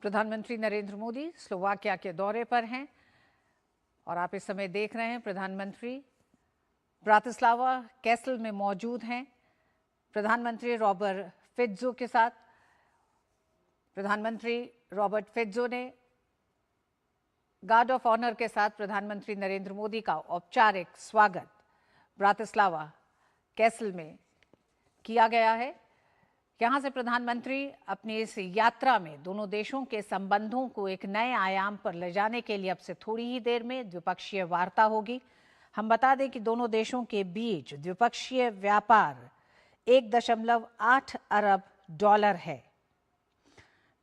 प्रधानमंत्री नरेंद्र मोदी स्लोवाकिया के दौरे पर हैं और आप इस समय देख रहे हैं प्रधानमंत्री ब्रातिस्लावा कैसल में मौजूद हैं। प्रधानमंत्री रॉबर्ट फिट्जो के साथ प्रधानमंत्री रॉबर्ट फिट्जो ने गार्ड ऑफ ऑनर के साथ प्रधानमंत्री नरेंद्र मोदी का औपचारिक स्वागत ब्रातिस्लावा कैसल में किया गया है। यहां से प्रधानमंत्री अपनी इस यात्रा में दोनों देशों के संबंधों को एक नए आयाम पर ले जाने के लिए अब से थोड़ी ही देर में द्विपक्षीय वार्ता होगी। हम बता दें कि दोनों देशों के बीच द्विपक्षीय व्यापार 1.8 अरब डॉलर है,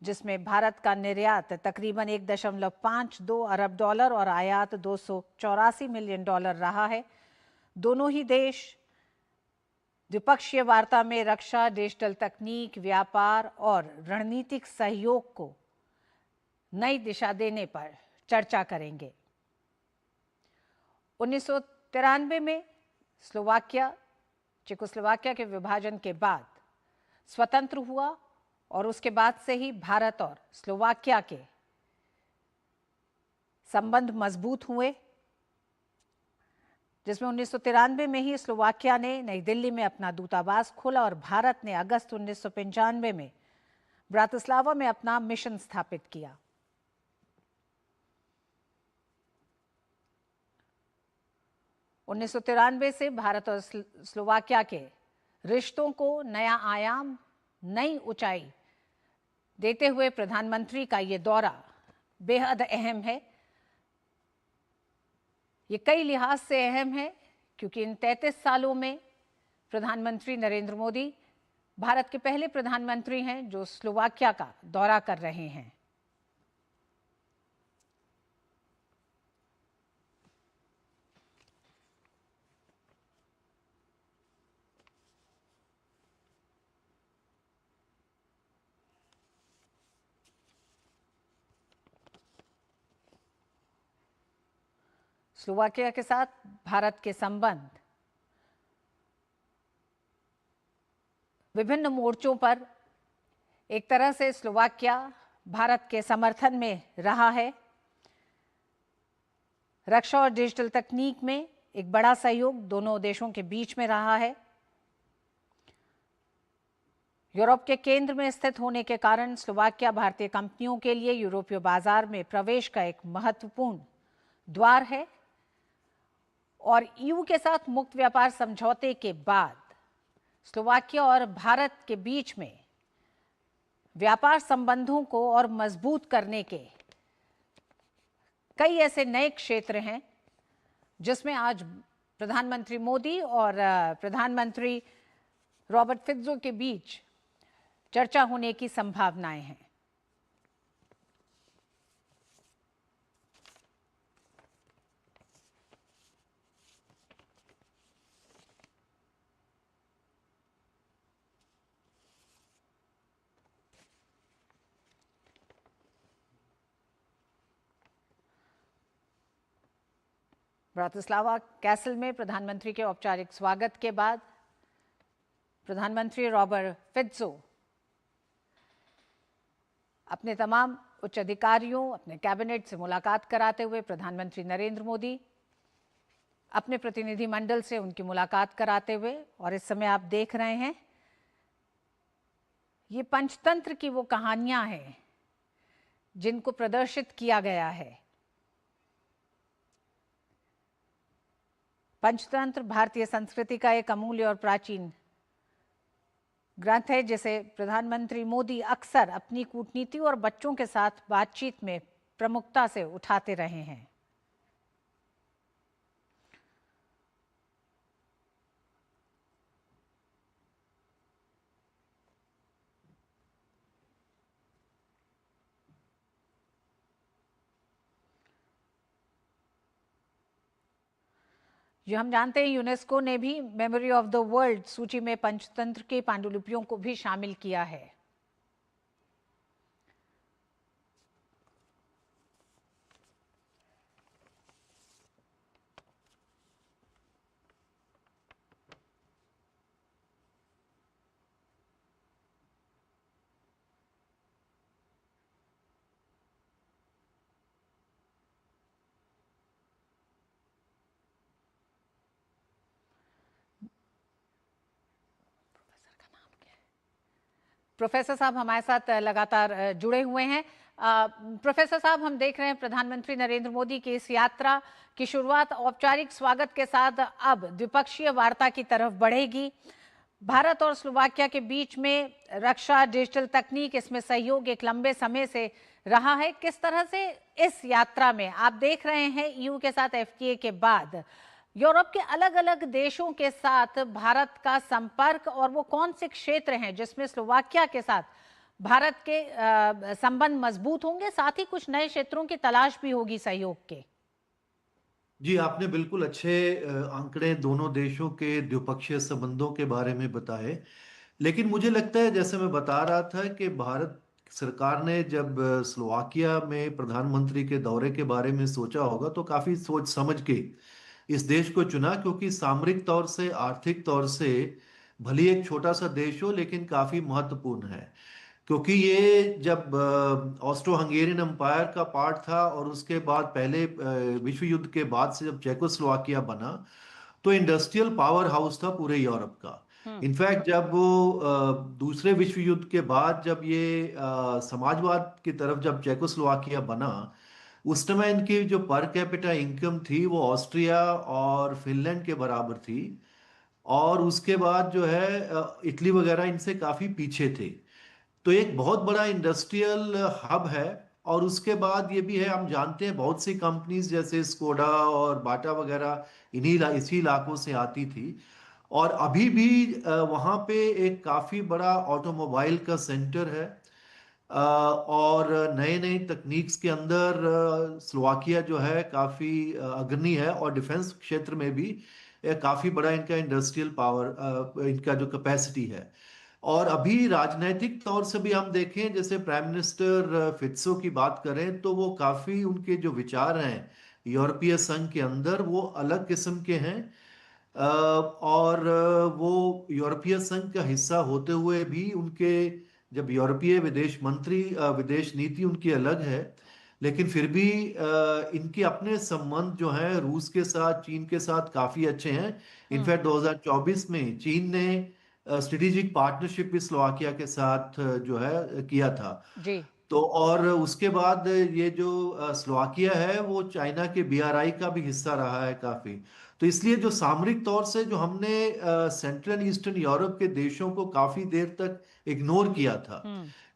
जिसमें भारत का निर्यात तकरीबन 1.52 अरब डॉलर और आयात 284 मिलियन डॉलर रहा है। दोनों ही देश द्विपक्षीय वार्ता में रक्षा, डिजिटल तकनीक, व्यापार और रणनीतिक सहयोग को नई दिशा देने पर चर्चा करेंगे। 1993 में चेकोस्लोवाकिया के विभाजन के बाद स्वतंत्र हुआ और उसके बाद से ही भारत और स्लोवाकिया के संबंध मजबूत हुए, जिसमें 1993 में ही स्लोवाकिया ने नई दिल्ली में अपना दूतावास खोला और भारत ने अगस्त 1995 में ब्रातिस्लावा में अपना मिशन स्थापित किया। उन्नीस से भारत और स्लोवाकिया के रिश्तों को नया आयाम, नई ऊंचाई देते हुए प्रधानमंत्री का ये दौरा बेहद अहम है। ये कई लिहाज से अहम है क्योंकि इन 33 सालों में प्रधानमंत्री नरेंद्र मोदी भारत के पहले प्रधानमंत्री हैं जो स्लोवाकिया का दौरा कर रहे हैं। स्लोवाकिया के साथ भारत के संबंध विभिन्न मोर्चों पर एक तरह से स्लोवाकिया भारत के समर्थन में रहा है। रक्षा और डिजिटल तकनीक में एक बड़ा सहयोग दोनों देशों के बीच में रहा है। यूरोप के केंद्र में स्थित होने के कारण स्लोवाकिया भारतीय कंपनियों के लिए यूरोपीय बाजार में प्रवेश का एक महत्वपूर्ण द्वार है और ईयू के साथ मुक्त व्यापार समझौते के बाद स्लोवाकिया और भारत के बीच में व्यापार संबंधों को और मजबूत करने के कई ऐसे नए क्षेत्र हैं जिसमें आज प्रधानमंत्री मोदी और प्रधानमंत्री रॉबर्ट फिट्जो के बीच चर्चा होने की संभावनाएं हैं। ब्रातिस्लावा कैसल में प्रधानमंत्री के औपचारिक स्वागत के बाद प्रधानमंत्री रॉबर्ट फिट्जो अपने तमाम उच्च अधिकारियों, अपने कैबिनेट से मुलाकात कराते हुए प्रधानमंत्री नरेंद्र मोदी अपने प्रतिनिधि मंडल से उनकी मुलाकात कराते हुए, और इस समय आप देख रहे हैं ये पंचतंत्र की वो कहानियां हैं जिनको प्रदर्शित किया गया है। पंचतंत्र भारतीय संस्कृति का एक अमूल्य और प्राचीन ग्रंथ है जिसे प्रधानमंत्री मोदी अक्सर अपनी कूटनीति और बच्चों के साथ बातचीत में प्रमुखता से उठाते रहे हैं। जो हम जानते हैं यूनेस्को ने भी मेमोरी ऑफ द वर्ल्ड सूची में पंचतंत्र की पांडुलिपियों को भी शामिल किया है। प्रोफेसर साहब हमारे साथ लगातार जुड़े हुए हैं। प्रोफेसर साहब, हम देख रहे हैं प्रधानमंत्री नरेंद्र मोदी की इस यात्रा की शुरुआत औपचारिक स्वागत के साथ अब द्विपक्षीय वार्ता की तरफ बढ़ेगी। भारत और स्लोवाकिया के बीच में रक्षा, डिजिटल तकनीक, इसमें सहयोग एक लंबे समय से रहा है। किस तरह से इस यात्रा में आप देख रहे हैं ईयू के साथ एफटीए के बाद यूरोप के अलग अलग देशों के साथ भारत का संपर्क, और वो कौन से क्षेत्र हैं जिसमें स्लोवाकिया के साथ भारत के संबंध मजबूत होंगे, साथ ही कुछ नए क्षेत्रों की तलाश भी होगी सहयोग के। जी, आपने बिल्कुल अच्छे आंकड़े दोनों देशों के द्विपक्षीय संबंधों के बारे में बताए। लेकिन मुझे लगता है, जैसे मैं बता रहा था, कि भारत सरकार ने जब स्लोवाकिया में प्रधानमंत्री के दौरे के बारे में सोचा होगा तो काफी सोच समझ के इस देश को चुना, क्योंकि सामरिक तौर से, आर्थिक तौर से भले ही एक छोटा सा देश हो लेकिन काफी महत्वपूर्ण है। क्योंकि ये जब ऑस्ट्रो हंगेरियन एम्पायर का पार्ट था और उसके बाद पहले विश्व युद्ध के बाद से जब चेकोस्लोवाकिया बना, तो इंडस्ट्रियल पावर हाउस था पूरे यूरोप का। इनफैक्ट जब वो दूसरे विश्व युद्ध के बाद जब ये समाजवाद की तरफ जब चेकोस्लोवाकिया बना, उस समय इनकी जो पर कैपिटा इनकम थी वो ऑस्ट्रिया और फिनलैंड के बराबर थी। और उसके बाद जो है इटली वगैरह इनसे काफी पीछे थे। तो एक बहुत बड़ा इंडस्ट्रियल हब है। और उसके बाद ये भी है, हम जानते हैं बहुत सी कंपनीज जैसे स्कोडा और बाटा वगैरह इसी इलाकों से आती थी। और अभी भी वहाँ पे एक काफी बड़ा ऑटोमोबाइल का सेंटर है। और नए नए तकनीक्स के अंदर स्लोवाकिया जो है काफी अग्रणी है, और डिफेंस क्षेत्र में भी काफी बड़ा इनका इंडस्ट्रियल पावर, इनका जो कैपेसिटी है। और अभी राजनैतिक तौर से भी हम देखें, जैसे प्राइम मिनिस्टर फित्सो की बात करें, तो वो काफी, उनके जो विचार हैं यूरोपीय संघ के अंदर वो अलग किस्म के हैं। और वो यूरोपीय संघ का हिस्सा होते हुए भी उनके, जब यूरोपीय विदेश मंत्री, विदेश नीति उनकी अलग है, लेकिन फिर भी इनके अपने संबंध जो हैं रूस के साथ, चीन के साथ काफी अच्छे हैं। इनफैक्ट 2024 में चीन ने स्ट्रेटेजिक पार्टनरशिप भी स्लोवाकिया के साथ जो है किया था। जी। तो और उसके बाद ये जो स्लोवाकिया है वो चाइना के बीआरआई का भी हिस्सा रहा है काफी। तो इसलिए जो सामरिक तौर से जो हमने सेंट्रल ईस्टर्न यूरोप के देशों को काफी देर तक इग्नोर किया था,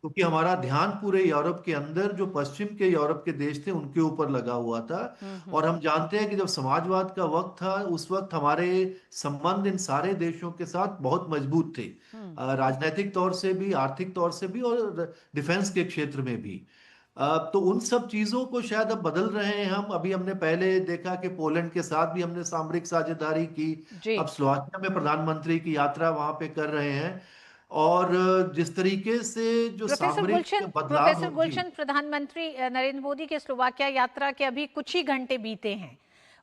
क्योंकि हमारा ध्यान पूरे यूरोप के अंदर जो पश्चिम के यूरोप के देश थे उनके ऊपर लगा हुआ था। और हम जानते हैं कि जब समाजवाद का वक्त था उस वक्त हमारे संबंध इन सारे देशों के साथ बहुत मजबूत थे, राजनीतिक तौर से भी, आर्थिक तौर से भी, और डिफेंस के क्षेत्र में भी। तो उन सब चीजों को शायद अब बदल रहे हैं हम। अभी हमने पहले देखा कि पोलैंड के साथ भी हमने सामरिक साझेदारी की। जी। अब स्लोवाकिया में प्रधानमंत्री की यात्रा वहां पे कर रहे हैं। और जिस तरीके से जो सामरिक बदलाव प्रोफेसर हो। जी। गुलशन, प्रधानमंत्री नरेंद्र मोदी के स्लोवाकिया यात्रा के अभी कुछ ही घंटे बीते हैं।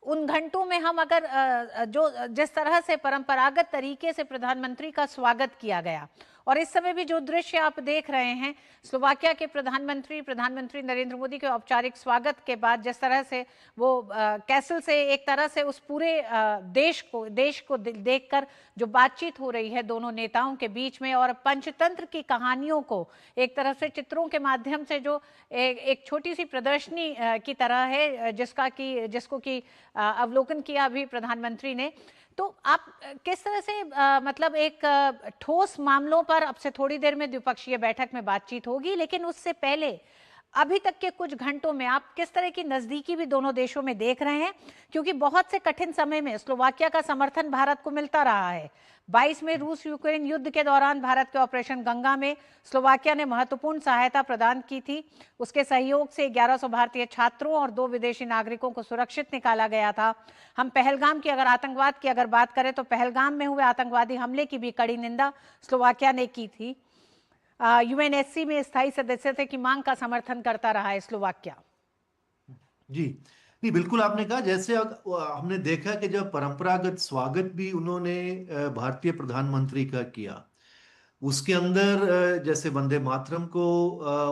उन घंटों में हम अगर जो जिस तरह से परंपरागत तरीके से प्रधानमंत्री का स्वागत किया गया, और इस समय भी जो दृश्य आप देख रहे हैं स्लोवाकिया के प्रधानमंत्री नरेंद्र मोदी के औपचारिक स्वागत के बाद, जिस तरह से वो कैसल से एक तरह से उस पूरे देश को देखकर जो बातचीत हो रही है दोनों नेताओं के बीच में, और पंचतंत्र की कहानियों को एक तरफ से चित्रों के माध्यम से जो एक छोटी सी प्रदर्शनी की तरह है, जिसको कि अवलोकन किया अभी प्रधानमंत्री ने। तो आप किस तरह से मतलब एक ठोस मामलों पर अब से थोड़ी देर में द्विपक्षीय बैठक में बातचीत होगी, लेकिन उससे पहले अभी तक के कुछ घंटों में आप किस तरह की नजदीकी भी दोनों देशों में देख रहे हैं? क्योंकि बहुत से कठिन समय में स्लोवाकिया का समर्थन भारत को मिलता रहा है। 22 में रूस यूक्रेन युद्ध के दौरान भारत के ऑपरेशन गंगा में स्लोवाकिया ने महत्वपूर्ण सहायता प्रदान की थी। उसके सहयोग से 1100 भारतीय छात्रों और 2 विदेशी नागरिकों को सुरक्षित निकाला गया था। हम पहलगाम की आतंकवाद की अगर बात करें तो पहलगाम में हुए आतंकवादी हमले की भी कड़ी निंदा स्लोवाकिया ने की थी। यूएनएससी में स्थायी सदस्यता की मांग का समर्थन करता रहा है स्लोवाकिया। जी, नहीं, बिल्कुल आपने कहा। जैसे हमने देखा कि जब परंपरागत स्वागत भी उन्होंने भारतीय प्रधानमंत्री का किया, उसके अंदर जैसे वंदे मातरम को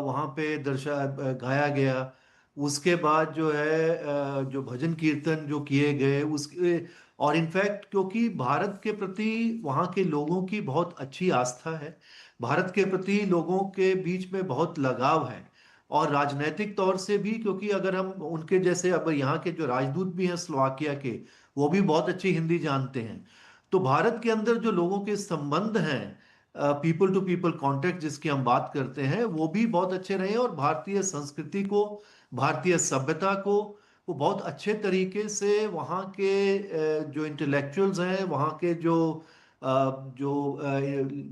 वहां पे गाया गया। उसके बाद जो है जो भजन कीर्तन जो किए गए उसके, और इनफैक्ट क्योंकि भारत के प्रति वहाँ के लोगों की बहुत अच्छी आस्था है, भारत के प्रति लोगों के बीच में बहुत लगाव है, और राजनीतिक तौर से भी, क्योंकि अगर हम उनके जैसे अब यहाँ के जो राजदूत भी हैं स्लोवाकिया के, वो भी बहुत अच्छी हिंदी जानते हैं। तो भारत के अंदर जो लोगों के संबंध हैं, पीपल टू पीपल कांटेक्ट जिसकी हम बात करते हैं, वो भी बहुत अच्छे रहे, और भारतीय संस्कृति को, भारतीय सभ्यता को वो बहुत अच्छे तरीके से वहाँ के जो इंटेलेक्चुअल्स हैं, वहाँ के जो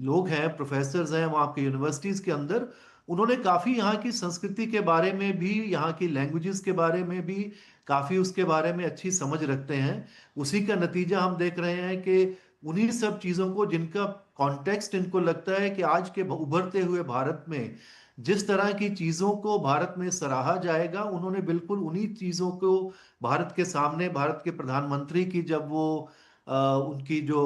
लोग हैं, प्रोफेसर्स हैं वहाँ के यूनिवर्सिटीज के अंदर, उन्होंने काफी यहाँ की संस्कृति के बारे में भी, यहाँ की लैंग्वेजेस के बारे में भी काफी उसके बारे में अच्छी समझ रखते हैं। उसी का नतीजा हम देख रहे हैं कि उन्हीं सब चीजों को, जिनका कॉन्टेक्स्ट इनको लगता है कि आज के उभरते हुए भारत में जिस तरह की चीजों को भारत में सराहा जाएगा, उन्होंने बिल्कुल उन्हीं चीजों को भारत के सामने, भारत के प्रधानमंत्री की जब वो उनकी जो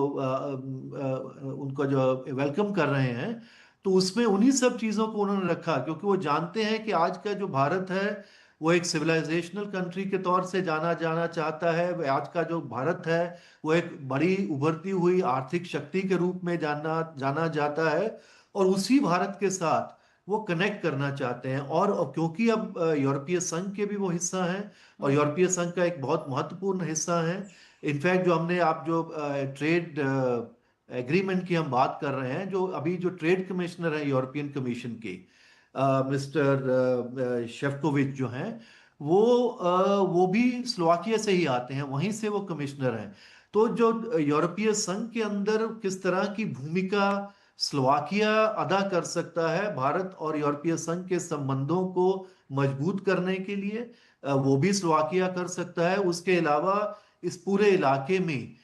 उनको जो वेलकम कर रहे हैं, तो उसमें उन्हीं सब चीजों को उन्होंने रखा, क्योंकि वो जानते हैं कि आज का जो भारत है वो एक सिविलाइजेशनल कंट्री के तौर से जाना जाना चाहता है। आज का जो भारत है वो एक बड़ी उभरती हुई आर्थिक शक्ति के रूप में जाना जाना जाता है, और उसी भारत के साथ वो कनेक्ट करना चाहते हैं। और क्योंकि अब यूरोपीय संघ के भी वो हिस्सा हैं, और यूरोपीय संघ का एक बहुत महत्वपूर्ण हिस्सा है। इनफैक्ट जो हमने, आप जो ट्रेड एग्रीमेंट की हम बात कर रहे हैं, जो अभी जो ट्रेड कमिश्नर है यूरोपियन कमीशन के, मिस्टर शेफकोविच जो हैं, वो भी स्लोवाकिया से ही आते हैं, वहीं से वो कमिश्नर हैं। तो जो यूरोपीय संघ के अंदर किस तरह की भूमिका स्लोवाकिया अदा कर सकता है भारत और यूरोपीय संघ के संबंधों को मजबूत करने के लिए, वो भी स्लोवाकिया कर सकता है। उसके अलावा इस पूरे इलाके में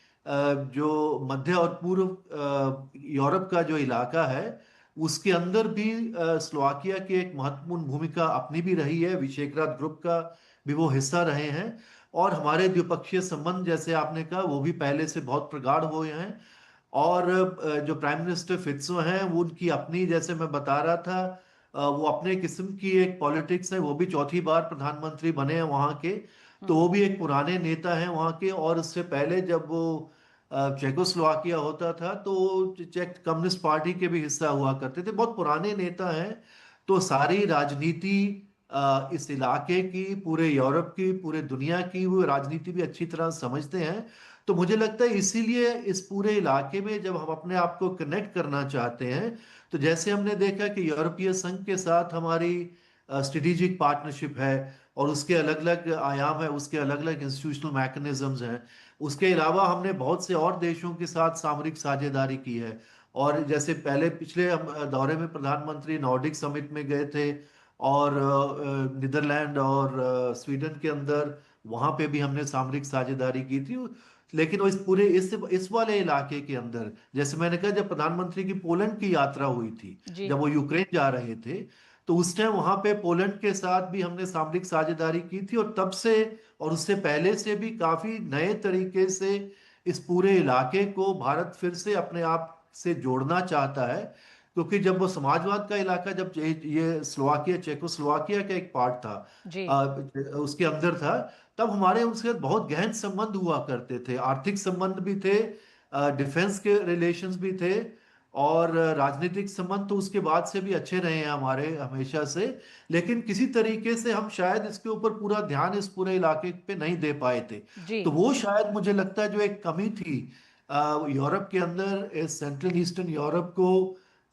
जो मध्य और पूर्व यूरोप का जो इलाका है, उसके अंदर भी स्लोवाकिया की एक महत्वपूर्ण भूमिका अपनी भी रही है। विशेग्राद ग्रुप का भी वो हिस्सा रहे हैं, और हमारे द्विपक्षीय संबंध, जैसे आपने कहा, वो भी पहले से बहुत प्रगाढ़ हुए हैं। और जो प्राइम मिनिस्टर फित्सो हैं, वो उनकी अपनी, जैसे मैं बता रहा था, वो अपने किस्म की एक पॉलिटिक्स है, वो भी चौथी बार प्रधानमंत्री बने हैं वहाँ के। तो वो भी एक पुराने नेता हैं वहाँ के, और उससे पहले जब वो चेकोस्लोवाकिया होता था तो चेक कम्युनिस्ट पार्टी के भी हिस्सा हुआ करते थे, बहुत पुराने नेता हैं। तो सारी राजनीति इस इलाके की, पूरे यूरोप की, पूरे दुनिया की वो राजनीति भी अच्छी तरह समझते हैं। तो मुझे लगता है इसीलिए इस पूरे इलाके में जब हम अपने आप को कनेक्ट करना चाहते हैं, तो जैसे हमने देखा कि यूरोपीय संघ के साथ हमारी स्ट्रेटेजिक पार्टनरशिप है, और उसके अलग अलग आयाम है, उसके अलग अलग इंस्टीट्यूशनल मैकेनिज्म्स हैं। उसके अलावा हमने बहुत से और देशों के साथ सामरिक साझेदारी की है। और जैसे पहले पिछले हम दौरे में प्रधानमंत्री नॉर्डिक समिट में गए थे, और नीदरलैंड और स्वीडन के अंदर, वहां पे भी हमने सामरिक साझेदारी की थी। लेकिन वो इस वाले इलाके के अंदर, जैसे मैंने कहा, जब प्रधानमंत्री की पोलैंड की यात्रा हुई थी, जी। जब वो यूक्रेन जा रहे थे, तो उस टाइम वहां पे पोलैंड के साथ भी हमने सामरिक साझेदारी की थी। और तब से, और उससे पहले से भी काफी नए तरीके से इस पूरे इलाके को भारत फिर से अपने आप से जोड़ना चाहता है। क्योंकि जब वो समाजवाद का इलाका, जब ये स्लोवाकिया, चेकोस्लोवाकिया का एक पार्ट था, जी। उसके अंदर था, तब हमारे उनसे बहुत गहन संबंध हुआ करते थे, आर्थिक संबंध भी थे, डिफेंस के रिलेशंस भी थे, और राजनीतिक संबंध तो उसके बाद से भी अच्छे रहे हैं हमारे हमेशा से। लेकिन किसी तरीके से हम शायद इसके ऊपर पूरा ध्यान इस पूरे इलाके पे नहीं दे पाए थे। जी। तो वो शायद मुझे लगता है जो एक कमी थी यूरोप के अंदर, सेंट्रल ईस्टर्न यूरोप को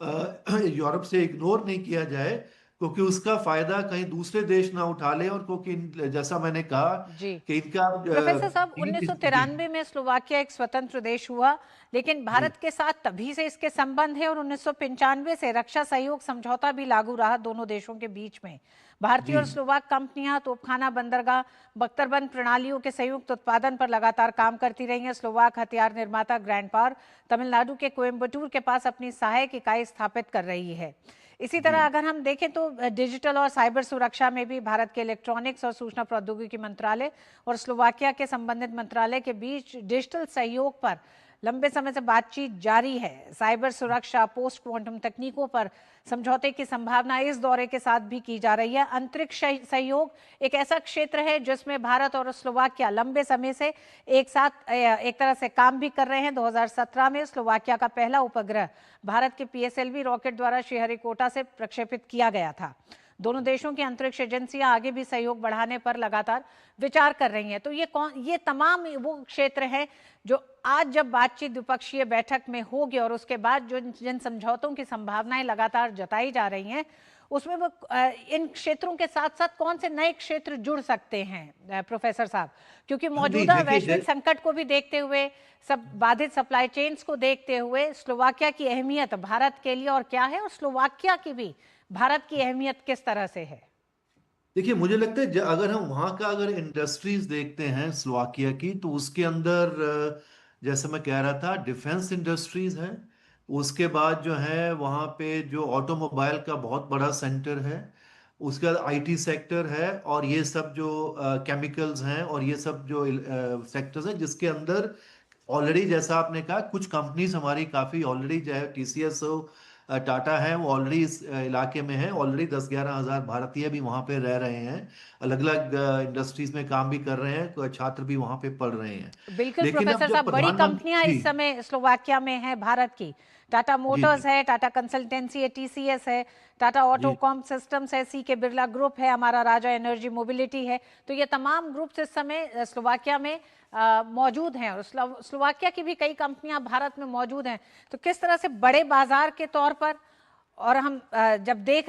यूरोप से इग्नोर नहीं किया जाए, क्योंकि उसका फायदा कहीं दूसरे देश ना उठा ले। और क्योंकि जैसा मैंने कहा जी। कि इनका प्रोफेसर साहब, जी 1993 में स्लोवाकिया एक स्वतंत्र देश हुआ, लेकिन जी भारत के साथ तभी से इसके संबंध है, और 1995 से रक्षा सहयोग समझौता भी लागू रहा दोनों देशों के बीच में। भारतीय जी और स्लोवाक कंपनियां तोपखाना, बंदरगाह, बख्तरबंद प्रणालियों के संयुक्त उत्पादन पर लगातार काम करती रही हैं। स्लोवाक हथियार निर्माता ग्रैंड पावर तमिलनाडु के कोयम्बटूर के पास अपनी सहायक इकाई स्थापित कर रही है। इसी जी तरह अगर हम देखें तो डिजिटल और साइबर सुरक्षा में भी भारत के इलेक्ट्रॉनिक्स और सूचना प्रौद्योगिकी मंत्रालय और स्लोवाकिया के संबंधित मंत्रालय के बीच डिजिटल सहयोग पर लंबे समय से बातचीत जारी है। साइबर सुरक्षा, पोस्ट क्वांटम तकनीकों पर समझौते की संभावना इस दौरे के साथ भी की जा रही है। अंतरिक्ष सहयोग एक ऐसा क्षेत्र है जिसमें भारत और स्लोवाकिया लंबे समय से एक साथ एक तरह से काम भी कर रहे हैं। 2017 में स्लोवाकिया का पहला उपग्रह भारत के PSLV रॉकेट द्वारा श्रीहरिकोटा से प्रक्षेपित किया गया था। दोनों देशों की अंतरिक्ष एजेंसियां आगे भी सहयोग बढ़ाने पर लगातार विचार कर रही हैं। तो ये तमाम वो क्षेत्र हैं जो आज जब बातचीत द्विपक्षीय बैठक में होगी और उसके बाद जो जिन समझौतों की संभावनाएं लगातार जताई जा रही हैं, उसमें वो इन क्षेत्रों के साथ साथ कौन से नए क्षेत्र जुड़ सकते हैं प्रोफेसर साहब? क्योंकि नहीं मौजूदा देखिए, वैश्विक संकट को भी देखते हुए, सब बाधित सप्लाई चेन्स को देखते हुए स्लोवाकिया की अहमियत भारत के लिए और क्या है, और स्लोवाकिया की भी भारत की अहमियत किस तरह से है? देखिए, मुझे लगता है अगर हम वहाँ का अगर इंडस्ट्रीज देखते हैं स्लोवाकिया की, तो उसके अंदर जैसे मैं कह रहा था, डिफेंस इंडस्ट्रीज हैं। उसके बाद जो है वहाँ पे जो ऑटोमोबाइल का बहुत बड़ा सेंटर है, उसके बाद IT सेक्टर है, और ये सब जो केमिकल्स हैं और ये सब जो सेक्टर्स हैं जिसके अंदर ऑलरेडी, जैसा आपने कहा, कुछ कंपनीज हमारी काफी ऑलरेडी, चाहे TCS हो, टाटा है, वो ऑलरेडी इस इलाके में है। ऑलरेडी 10-11 हजार भारतीय भी वहाँ पे रह रहे हैं, अलग अलग इंडस्ट्रीज में काम भी कर रहे हैं, तो छात्र भी वहाँ पे पढ़ रहे हैं। बिल्कुल लेकिन अब प्रोफेसर जब साहब, बड़ी कंपनियां प्रधानमंत्री, इस समय स्लोवाकिया में हैं भारत की। टाटा जी मोटर्स जी है, टाटा कंसल्टेंसी है, TCS है, टाटा जी ऑटोकॉम सिस्टम्स है, CK बिरला ग्रुप है, हमारा राजा एनर्जी मोबिलिटी है। तो ये तमाम ग्रुप्स इस समय स्लोवाकिया में मौजूद हैं, और स्लोवाकिया की भी कई कंपनियां भारत में मौजूद हैं। तो किस तरह से बड़े बाजार के तौर पर, और हम जब देख